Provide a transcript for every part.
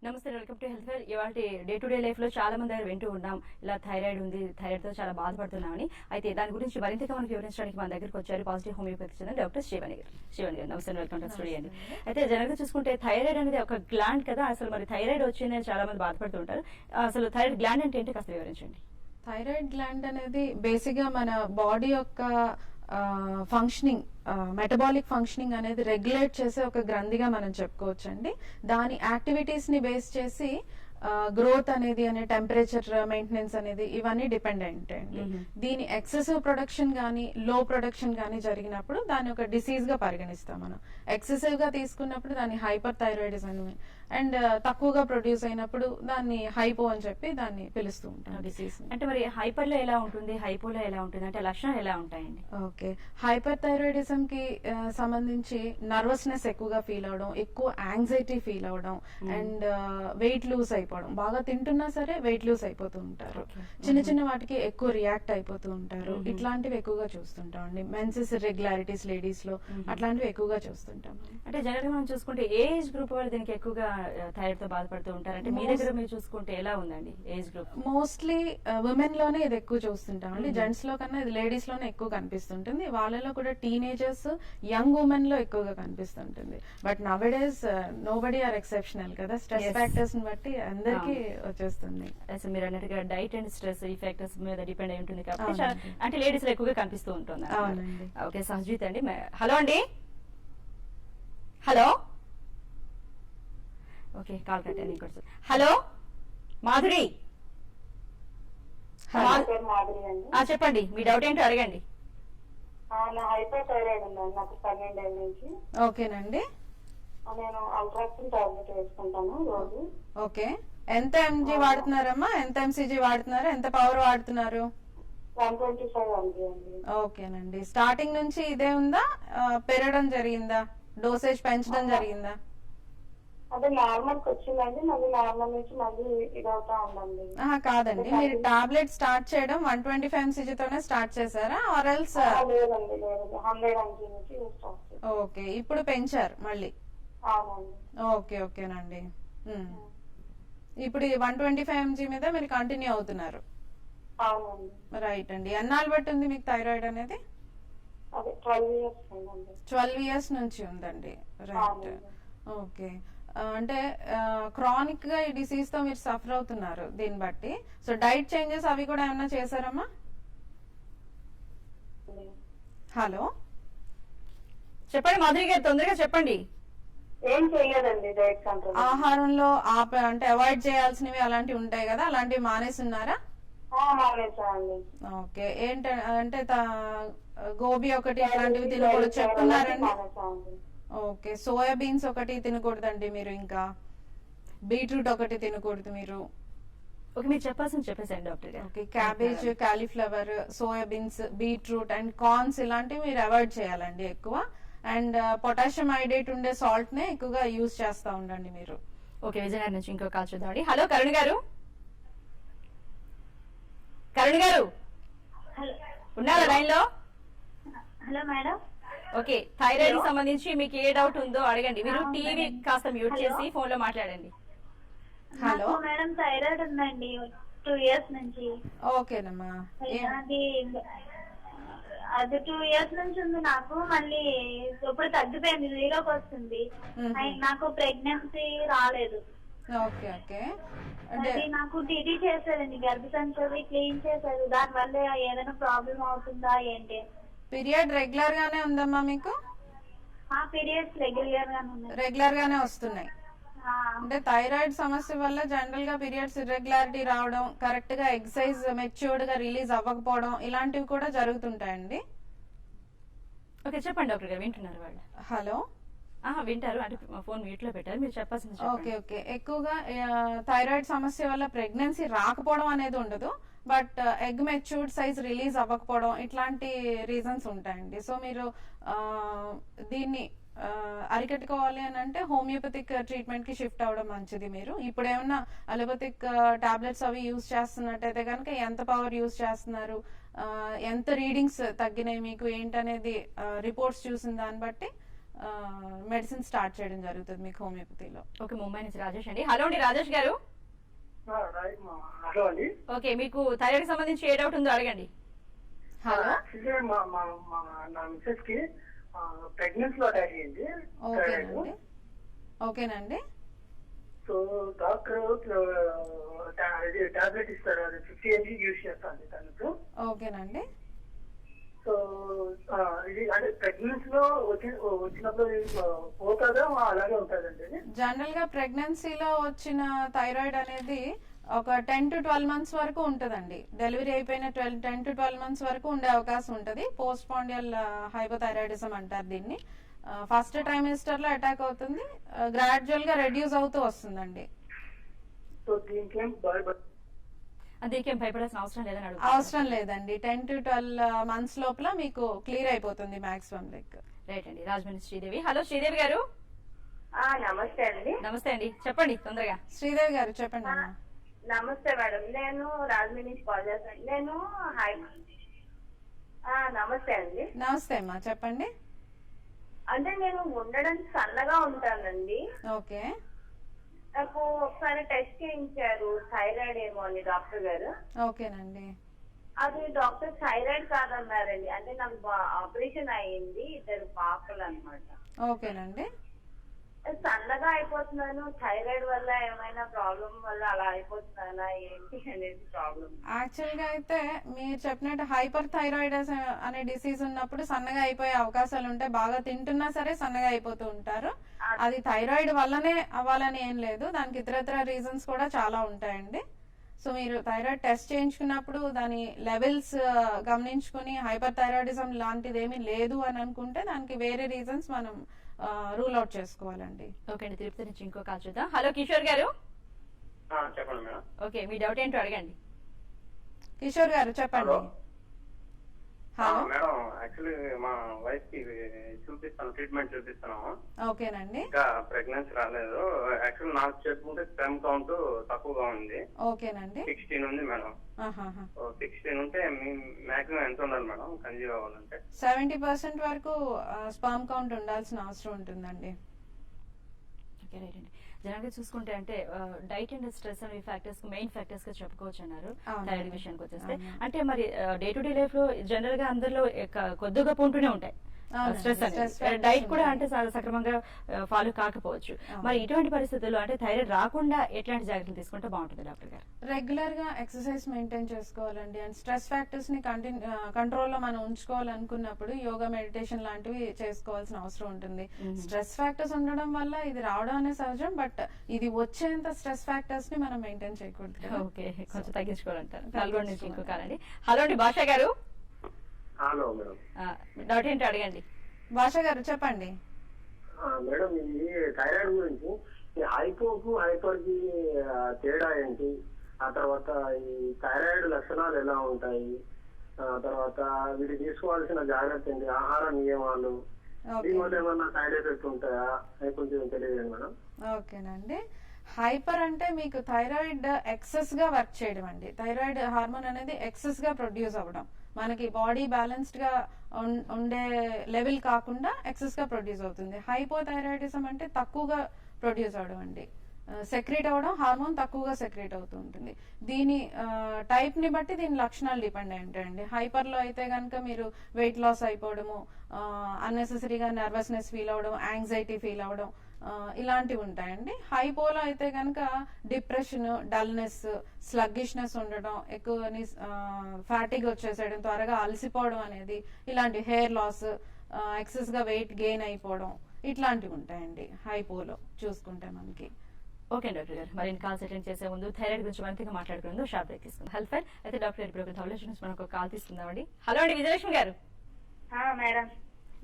నమస్తే, welcome to health fair. ఇవాళ day to day life లో చాలా మంది దగ్గర వింటూ ఉన్నాం, ఇలా థైరాయిడ్ ఉంది, థైరాయిడ్ తో చాలా బాధపడుతున్నామని. అయితే దాని గురించి మరింతగా మనకు వివరించడానికి మన దగ్గరకు వచ్చారు పాజిటివ్ హోమియోపతి చెందిన డాక్టర్ శివాని గారు. శివాని గారు నమస్తే, వెల్కమ్ టు స్టూడియో అండి. అయితే జనరల్గా చూసుకుంటే థైరాయిడ్ అనేది ఒక గ్లాండ్ కదా, అసలు మరి థైరాయిడ్ వచ్చిందని చాలా మంది బాధపడుతూ ఉంటారు. అసలు థైరాయిడ్ గ్లాండ్ అంటే ఏంటి కాస్త వివరించండి. థైరాయిడ్ గ్లాండ్ అనేది బేసిక్ గా మన బాడీ యొక్క ఫంక్షనింగ్, మెటబాలిక్ ఫంక్షనింగ్ అనేది రెగ్యులేట్ చేసే ఒక గ్రంథిగా మనం చెప్పుకోవచ్చండి. దాని యాక్టివిటీస్ ని బేస్ చేసి గ్రోత్ అనేది టెంపరేచర్ మెయింటెనెన్స్ అనేది ఇవన్నీ డిపెండెంట్ అండి. దీని ఎక్సెసివ్ ప్రొడక్షన్ గానీ లో ప్రొడక్షన్ గానీ జరిగినప్పుడు దాన్ని ఒక డిసీజ్ గా పరిగణిస్తాం మనం. ఎక్సెసివ్ గా తీసుకున్నప్పుడు దాన్ని హైపర్ థైరాయిడిజం అండ్ తక్కువగా ప్రొడ్యూస్ అయినప్పుడు దాన్ని హైపో అని చెప్పి దాన్ని పిలుస్తూ ఉంటాం డిసీజ్. అంటే మరి హైపర్ లో ఎలా ఉంటుంది, హైపోలో ఎలా ఉంటుంది, అంటే లక్షణాలు ఎలా ఉంటాయండి? ఓకే, హైపర్ థైరాయిడిజం కి సంబంధించి నర్వస్నెస్ ఎక్కువగా ఫీల్ అవడం, ఎక్కువ యాంగ్జైటీ ఫీల్ అవడం అండ్ వెయిట్ లూజ్ అయిపోవడం. బాగా తింటున్నా సరే వెయిట్ లూజ్ అయిపోతూ ఉంటారు. చిన్న చిన్న వాటికి ఎక్కువ రియాక్ట్ అయిపోతూ ఉంటారు. ఇట్లాంటివి ఎక్కువగా చూస్తుంటాం అండి. మెన్సెస్ ఇర్రెగ్యులారిటీస్ లేడీస్ లో అట్లాంటివి ఎక్కువగా చూస్తుంటాం. అంటే జనరల్ గా మనం చూసుకుంటే ఏజ్ గ్రూప్ వాళ్ళు దీనికి ఎక్కువగా థైరాయిడ్ తో బాధపడుతూ ఉంటారు. అంటే మీ దగ్గర మీరు చూసుకుంటే ఎలా ఉందండి ఏజ్ గ్రూప్? మోస్ట్లీ ఉమెన్ లోనే ఇది ఎక్కువ చూస్తుంటాం అండి. జెంట్స్ లో కన్నా ఇది లేడీస్ లోనే ఎక్కువ కనిపిస్తుంటుంది. వాళ్ళలో కూడా టీనేజర్స్, యంగ్ ఉమెన్ లో ఎక్కువగా కనిపిస్తుంటుంది. But nowadays nobody are exceptional కదా, స్ట్రెస్ ఫ్యాక్టర్స్ ని బట్టి అందరికి వచ్చేస్తుంది. అసలు మీరు అన్నట్టుగా డైట్ అండ్ స్ట్రెస్ ఈ ఫ్యాక్టర్స్ మీద డిపెండ్ అయి ఉంటుంది కాబట్టి అంటే లేడీస్ లో ఎక్కువగా కనిపిస్తూ ఉంటుంది. అవునండి. ఓకే, సహజీత్ అండి. హలో అండి. హలో. ఓకే, కాల్ కట్ అయింది. హలో మాధురి. చెప్పండి, మీ డౌట్ ఏంటో అడగండి. హైపర్ థైరాయిడ్ ఉందండి నాకు 12 ఏళ్ళ నుంచి. ఓకేనండి. నేను అల్ట్రాక్సిన్ టాబ్లెట్ వేసుకుంటాను రోజు. ఓకే, ఎంత ఎంజీ వాడుతున్నారమ్మా? ఎంత ఎంసీజీ వాడుతున్నారు? ఎంత పవర్ వాడుతున్నారు? 125 mg అండి. ఓకేనండి. స్టార్టింగ్ నుంచి ఇదే ఉందా, పెరగడం జరిగిందా, డోసేజ్ పెంచడం జరిగిందా? అదే నార్మల్ కి వచ్చిందండి, మళ్ళీ నార్మల్ నుంచి మళ్ళీ ఇదవుతా ఉందండి. కాదండి, మీరు టాబ్లెట్ స్టార్ట్ చేయడం 125 mg తోనే స్టార్ట్ చేశారా ఆర్ ఎల్స్? లేదండి, లేదు 100 mg నుంచి స్టార్ట్ చేశాను. ఓకే, ఇప్పుడు పెంచారు మళ్ళీ? అవునండి. ఓకే, ఓకేనండి. ఇప్పుడు 125 mg మీద మీరు కంటిన్యూ అవుతున్నారు? అవునండి. రైట్ అండి. ఎన్నాళ్ళు బట్టి ఉంది మీకు థైరాయిడ్ అనేది? అదే 12 years ఉందండి. 12 years నుంచి ఉందండి. రైట్. ఓకే, అంటే క్రానిక్ గా ఈ డిసీజ్ తో మీరు సఫర్ అవుతున్నారు దీన్ని బట్టి. సో డైట్ చేంజెస్ అవి కూడా ఏమన్నా చేశారమ్మా? హలో చెప్పండి మాధురి గారు, తొందరగా చెప్పండి. ఏం చేయలేదండి, డైట్ కంట్రోల్. ఆహారంలో అంటే అవాయిడ్ చేయాల్సినవి అలాంటివి ఉంటాయి కదా, అలాంటివి మానేస్తున్నారా? మానేసానండి. ఓకే, అంటే గోబీ ఒకటి ఇట్లాంటివి తినకూడదు చెప్తున్నారండి? ఓకే, సోయా బీన్స్ ఒకటి తినకూడదండి మీరు, ఇంకా బీట్రూట్ ఒకటి తినకూడదు మీరు. ఓకే, మీరు చెప్పాల్సింది చెప్పేసండి డాక్టర్ గారు. Okay, cabbage, cauliflower, soya beans, beetroot and corns ఇలాంటివి మీరు అవాయిడ్ చేయాలండి ఎక్కువ. అండ్ పొటాషియం ఐడేట్ ఉండే సాల్ట్ నే ఎక్కువగా యూజ్ చేస్తా ఉండండి మీరు. ఓకే, విజయనగరం నుంచి ఇంకో కాల్ చూద్దామండి. హలో కరుణ్ గారు. కరుణ్ గారు ఉన్నారా లైన్ లో? Hello madam. ఓకే, థైరాయిడ్ కి సంబంధించి మీకు ఏ డౌట్ ఉందో అడగండి. మీరు టీవీ కాస్త మ్యూట్ చేసి ఫోన్ లో మాట్లాడండి. హలో మేడం, థైరాయిడ్ ఉందండి 2 years నుంచి. ఓకేనమ్మా. అది 2 years నుంచి ఉంది నాకు. మళ్ళీ ఇప్పుడు తగ్గిపోయింది, 0కి వస్తుంది. నాకు ప్రెగ్నెన్సీ రాలేదు. Okay, okay. అది నాకు టీటీ చేశారండి, గర్భసంచి క్లీన్ చేశారు. దాని వల్ల ఏదైనా ప్రాబ్లం అవుతుందా ఏంటి? పీరియడ్ రెగ్యులర్ గానే ఉందమ్మా మీకు? పీరియడ్స్ రెగ్యులర్ గానే ఉన్నాయి. రెగ్యులర్ గానే వస్తున్నాయి. అంటే థైరాయిడ్ సమస్య వల్ల జనరల్ గా పీరియడ్స్ ఇర్రెగ్యులారిటీ రావడం, కరెక్ట్ గా ఎక్సైజ్ మెచ్యూర్డ్ గా రిలీజ్ అవ్వకపోవడం ఇలాంటివి కూడా జరుగుతుంటాయండి. ఓకే, చెప్పండి డాక్టర్ గారు, వింటున్నారు వాళ్ళు? హలో వింటారు, అంటే ఫోన్ మ్యూట్ లో పెట్టారు, మీరు చెప్పాల్సింది. Okay, okay. ఎక్కువగా థైరాయిడ్ సమస్య వల్ల ప్రెగ్నెన్సీ రాకపోవడం అనేది ఉండదు, but egg matured size release అవ్వకపోవడం ఇట్లాంటి రీజన్స్ ఉంటాయండి. సో మీరు దీన్ని అరికట్టుకోవాలి అని అంటే హోమియోపతిక్ ట్రీట్మెంట్ కి షిఫ్ట్ అవ్వడం మంచిది. మీరు ఇప్పుడు ఏమన్నా అలోపతిక్ టాబ్లెట్స్ అవి యూజ్ చేస్తున్నట్టయితే కనుక ఎంత పవర్ యూజ్ చేస్తున్నారు, ఎంత రీడింగ్స్ తగ్గినాయి మీకు ఏంటనేది రిపోర్ట్స్ చూసిన దాన్ని బట్టి మెడిసిన్ స్టార్ట్ చేయడం జరుగుతుంది మీకు హోమియోపతిలో. ఓకే, ముంబై నుంచి రాజేష్ అండి. హలో అండి రాజేష్ గారు. హలో అండి. ఓకే, మీకు థైరాయిడ్ సంబంధించి ఏ డౌట్ ఉందో అడగండి. హలో, నా మిస్సెస్ కి ప్రెగ్నెన్సీ లో అటాక్ అయ్యింది. ఓకేనండి. ఓకేనండి. సో డాక్టర్ టాబ్లెట్ ఇస్తారు, అది 50 mg యూజ్ చేస్తాను తనకు. ఓకేనండి. సో ఇది అంటే ప్రెగ్నెన్సీ లో వచ్చినప్పుడు పోతుందా అలాగే ఉంటుందండి? జనరల్ గా ప్రెగ్నెన్సీలో వచ్చిన థైరాయిడ్ అనేది ఒక 10 to 12 months వరకు ఉంటదండి. డెలివరీ అయిపోయిన 10 to 12 months వరకు ఉండే అవకాశం ఉంటది. పోస్ట్ పాండియల్ హైపోథైరాయిడిజం అంటారు దీన్ని. ఫస్ట్ ట్రైమిస్టర్ లో అటాక్ అవుతుంది, గ్రాడ్యువల్ గా రెడ్యూస్ అవుతూ వస్తుందండి. సో దీనికేం దీనికేం భయపడాల్సిన అవసరం లేదని అడుగు. అవసరం లేదండి, 10 to 12 months లోపల మీకు క్లియర్ అయిపోతుంది మాక్సిమం లైక్. రైట్ అండి. రాజమండ్రి శ్రీదేవి. హలో శ్రీదేవి గారు. నమస్తే అండి. నమస్తే అండి, చెప్పండి తొందరగా. శ్రీదేవి గారు చెప్పండి అమ్మా. నమస్తే మేడం, నేను రాజమండ్రి నుంచి కాల్ చేస్తాను. నేను నమస్తే అండి. నమస్తే అమ్మా, చెప్పండి. అంటే నేను ఉండడానికి సన్నగా ఉంటానండి. ఓకే. నాకు ఒకసారి టెస్ట్ చేయించారు థైరాయిడ్ ఏమో అని డాక్టర్ గారు. ఓకేనండి. అది డాక్టర్ థైరాయిడ్ కాదన్నారండి. అంటే నాకు ఆపరేషన్ అయ్యింది, 2 పాపలు అన్నమాట. ఓకేనండి. సన్నగా అయిపోతున్నాను, థైరాయిడ్ వల్ల ఏమైనా ప్రాబ్లం వల్ల అలా అయిపోతున్నానా ఏంటి అనేది ప్రాబ్లం. యాక్చువల్ గా అయితే మీరు చెప్పినట్టు హైపర్ థైరాయిడస్ అనే డిసీజ్ ఉన్నప్పుడు సన్నగా అయిపోయే అవకాశాలు ఉంటాయి. బాగా తింటున్నా సరే సన్నగా అయిపోతూ ఉంటారు. అది థైరాయిడ్ వల్లనే అవ్వాలని ఏం లేదు, దానికి ఇతరత్ర రీజన్స్ కూడా చాలా ఉంటాయండి. సో మీరు థైరాయిడ్ టెస్ట్ చేయించుకున్నప్పుడు దాని లెవెల్స్ గమనించుకుని హైపర్ థైరాయిడిజం లాంటిది ఏమీ లేదు అని అనుకుంటే దానికి వేరే రీజన్స్ మనం రూల్ అవుట్ చేసుకోవాలండి. ఓకే అండి, తిరుపతి నుంచి ఇంకో కాల్ చూద్దాం. హలో కిషోర్ గారు. చెప్పండి మేడం. ఓకే, మీ డౌట్ ఏంటో అడగండి. కిషోర్ గారు చెప్పండి. హలో మేడం, యాక్చువల్లీ మా వైఫ్ కి ట్రీట్మెంట్ చూపిస్తున్నాము. ఓకేనండి. ఇంకా ప్రెగ్నెన్సీ రాలేదు. యాక్చువల్లీ నాకు చెప్పుకుంటే స్పెర్మ్ కౌంట్ తక్కువగా ఉంది. ఓకేనండి. 16 ఉంది మేడం. 16 ఉంటే మాక్సిమం ఎంత ఉండాలి మేడం కన్సీవ్ అవ్వాలంటే? 70% వరకు స్పర్మ్ కౌంట్ ఉండాల్సిన అవసరం ఉంటుందండి. ఓకే, రైట్ అండి. జనరల్ గా చూసుకుంటే అంటే డైట్ అండ్ స్ట్రెస్ అనే ఫ్యాక్టర్స్ మెయిన్ ఫ్యాక్టర్స్ గా చెప్పుకోవచ్చు అన్నారు థైరాయిడ్ విషయానికి వచ్చేస్తే. అంటే మరి డే టు డే లైఫ్ లో జనరల్ గా అందరిలో కొద్దిగా ఉంటూనే ఉంటాయి స్ట్రెస్ అనేది. డైట్ కూడా అంటే సక్రమంగా ఫాలో కాకపోవచ్చు. మరి ఇటువంటి పరిస్థితుల్లో అంటే థైరాయిడ్ రాకుండా ఎట్లాంటి జాగ్రత్తలు తీసుకుంటే బాగుంటుంది డాక్టర్ గారు? రెగ్యులర్ గా ఎక్సర్సైజ్ మెయింటైన్ చేసుకోవాలండి. అండ్ స్ట్రెస్ ఫ్యాక్టర్స్ ని కంట్రోల్లో మనం ఉంచుకోవాలనుకున్నప్పుడు యోగా, మెడిటేషన్ లాంటివి చేసుకోవాల్సిన అవసరం ఉంటుంది. స్ట్రెస్ ఫ్యాక్టర్స్ ఉండడం వల్ల ఇది రావడం అనే సహజం, బట్ ఇది వచ్చేంత స్ట్రెస్ ఫ్యాక్టర్స్ ని మనం మెయింటైన్ చేయకూడదు. ఓకే, కొంచెం తగ్గించుకోవాలంటారు. నల్గొండ నుంచి ఇంకో కాలండి. హలో అండి భాష గారు. Hello madam. డౌట్ ఏంటో అడగండి. భాష గారు చెప్పండి. మేడం, ఈ థైరాయిడ్ గురించి ఈ హైపోకు హైపర్ కి తేడా ఏంటి? ఆ తర్వాత ఈ థైరాయిడ్ లక్షణాలు ఎలా ఉంటాయి? తర్వాత వీటి తీసుకోవాల్సిన జాగ్రత్త ఏంటి? ఆహార నియమాలు, దీనివల్ల ఏమన్నా సైడ్ ఎఫెక్ట్ ఉంటాయా? కొంచెం తెలియదు మేడం. ఓకేనండి. హైపర్ అంటే మీకు థైరాయిడ్ ఎక్సెస్ గా వర్క్ చేయడం అండి. థైరాయిడ్ హార్మోన్ అనేది ఎక్సెస్ గా ప్రొడ్యూస్ అవ్వడం, మనకి బాడీ బ్యాలెన్స్డ్ గా ఉండే లెవెల్ కాకుండా ఎక్సెస్ గా ప్రొడ్యూస్ అవుతుంది. హైపోథైరాయిడిజం అంటే తక్కువగా ప్రొడ్యూస్ అవడం అండి. సెక్రేట్ అవ్వడం, హార్మోన్ తక్కువగా సెక్రేట్ అవుతూ ఉంటుంది. దీని టైప్ ని బట్టి దీని లక్షణాలు డిపెండ్ అయి ఉంటాయండి. హైపర్ లో అయితే కనుక మీరు వెయిట్ లాస్ అయిపోవడము, అన్నెసెసరీగా నర్వస్నెస్ ఫీల్ అవడం, యాంగ్జైటీ ఫీల్ అవడం, ఇలాంటివి ఉంటాయండి. హైపోలో అయితే కనుక డిప్రెషన్, డల్నెస్, స్లగ్గిష్నెస్ ఉండడం, ఎక్కువ ఫ్యాటిగ్ వచ్చేసేయడం, త్వరగా అలసిపోవడం అనేది, ఇలాంటి హెయిర్ లాస్, ఎక్సెస్ గా వెయిట్ గెయిన్ అయిపోవడం, ఇట్లాంటివి ఉంటాయండి హైపోలో చూసుకుంటే మనకి. ఓకే డాక్టర్ గారు, మరి కాల్స్ అటెండ్ చేసే ముందు థైరాయిడ్ గురించి మరింతగా మాట్లాడుకుందాం. షార్ట్ బ్రేక్ తీసుకుందాం. హెల్త్ ఫైర్ అయితే డాక్టర్ గారు ఇప్పుడు థౌలెస్ నుంచి మనకు కాల్ తీసుకుందామండి. హలో అండి విజయలక్ష్మి గారు. మేడం,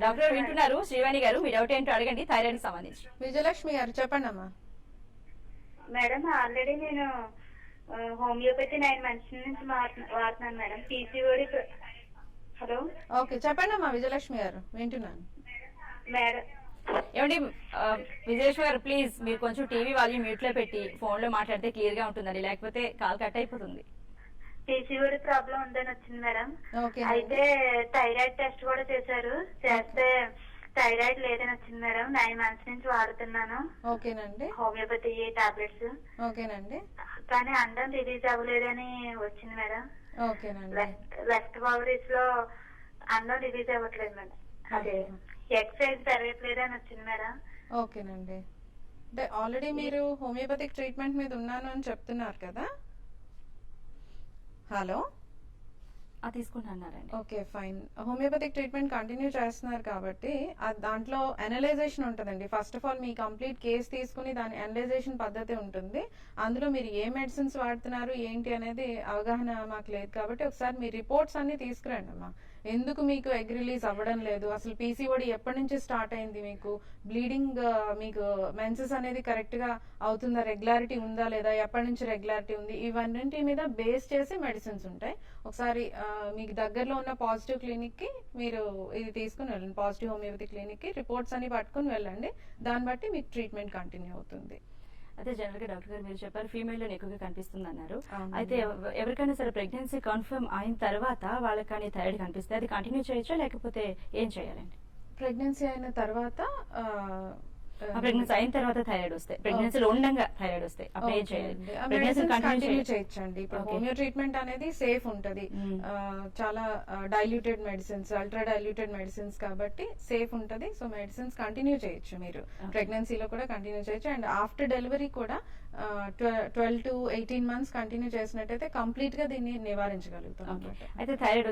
డాక్టర్ గారు వింటున్నారు. శ్రీవాణి గారు, మీ డౌట్ ఏంటో అడగండి థైరాయిడ్ సంబంధించి. విజయలక్ష్మి గారు చెప్పండి అమ్మా. మేడం, ఆల్రెడీ నేను హోమియోపతి 9 months నుంచి వాడుతున్నాను మేడం. పీసీఓడి. హలో, ఓకే చెప్పండి అమ్మా విజయలక్ష్మి గారు, వింటున్నాను మేడం. ఏమండి విజయలక్ష్మి గారు, ప్లీజ్ మీరు కొంచెం టీవీ వాల్యూమ్ మ్యూట్ లో పెట్టి ఫోన్ లో మాట్లాడితే క్లియర్ గా ఉంటుందండి, లేకపోతే కాల్ కట్ అయిపోతుంది. పీసీఓడి ప్రాబ్లం ఉందని వచ్చింది మేడం. ఓకే. అయితే థైరాయిడ్ టెస్ట్ కూడా చేశారు. చేస్తే థైరాయిడ్ లేదని వచ్చింది మేడం. 9 months నుంచి వాడుతున్నాను ఓకేనండి. Homeopathy tablets. ఓకేనండి. కానీ అండం రిలీజ్ అవ్వలేదని వచ్చింది మేడం. ఓకేనండి. లెఫ్ట్ ఓవరీస్ లో అండం రిలీజ్ అవ్వట్లేదు మేడం. అదే ఎక్సర్సైజ్ పెరగట్లేదని వచ్చింది మేడం. ఓకేనండి. అంటే ఆల్రెడీ మీరు హోమియోపతిక్ ట్రీట్మెంట్ మీద ఉన్నాను అని చెప్తున్నారు కదా. హలో. తీసుకుంటున్నారండి. Okay fine. Homeopathic treatment continue చేస్తున్నారు కాబట్టి దాంట్లో అనలైజేషన్ ఉంటుందండి. ఫస్ట్ ఆఫ్ ఆల్ మీ కంప్లీట్ కేస్ తీసుకుని దాని అనలైజేషన్ పద్ధతి ఉంటుంది. అందులో మీరు ఏ మెడిసిన్స్ వాడుతున్నారు ఏంటి అనేది అవగాహన మాకు లేదు కాబట్టి ఒకసారి మీ రిపోర్ట్స్ అన్ని తీసుకురండి అమ్మా. ఎందుకు మీకు ఎగ్ రిలీజ్ అవ్వడం లేదు, అసలు పీసీఓడి ఎప్పటి నుంచి స్టార్ట్ అయింది, మీకు బ్లీడింగ్, మీకు మెన్సెస్ అనేది కరెక్ట్ గా అవుతుందా, రెగ్యులారిటీ ఉందా లేదా, ఎప్పటి నుంచి రెగ్యులారిటీ ఉంది, ఇవన్నింటి మీద బేస్ చేసి మెడిసిన్స్ ఉంటాయి. ఒకసారి మీకు దగ్గరలో ఉన్న పాజిటివ్ క్లినిక్ కి మీరు ఇది తీసుకుని వెళ్ళండి. పాజిటివ్ హోమియోపతి క్లినిక్ కి రిపోర్ట్స్ అన్ని పట్టుకుని వెళ్ళండి. దాన్ని బట్టి మీకు ట్రీట్మెంట్ కంటిన్యూ అవుతుంది. అయితే జనరల్ గా డాక్టర్ గారు మీరు చెప్పారు ఫీమేల్ లో ఎక్కువగా కనిపిస్తుంది అన్నారు. అవునండి. అయితే ఎవరికైనా సరే ప్రెగ్నెన్సీ కన్ఫర్మ్ అయిన తర్వాత వాళ్ళకి కానీ థైరాయిడ్ కనిపిస్తే అది కంటిన్యూ చేయొచ్చా లేకపోతే ఏం చేయాలండి? ప్రెగ్నెన్సీ అయిన తర్వాత ప్రెగ్నెన్సీ అయిన తర్వాత థైరాయిడ్ వస్తే, ప్రెగ్నెన్సీలో ఉండగా థైరాయిడ్ వస్తే అప్పుడు ఏం చేయాలి? ప్రెగ్నెన్సీ కంటిన్యూ చేయొచ్చండి. ఇప్పుడు Okay. హోమియో ట్రీట్మెంట్ అనేది సేఫ్ ఉంటది. చాలా diluted medicines, ultra diluted medicines కాబట్టి సేఫ్ ఉంటది. సో మెడిసిన్స్ కంటిన్యూ చేయొచ్చు మీరు. ప్రెగ్నెన్సీలో కూడా కంటిన్యూ చేయొచ్చు. అండ్ ఆఫ్టర్ డెలివరీ కూడా 12 to 18 months కంటిన్యూ చేసినట్టయితే కంప్లీట్ గా దీన్ని నివారించగలుగుతాం. అయితే థైరాయిడ్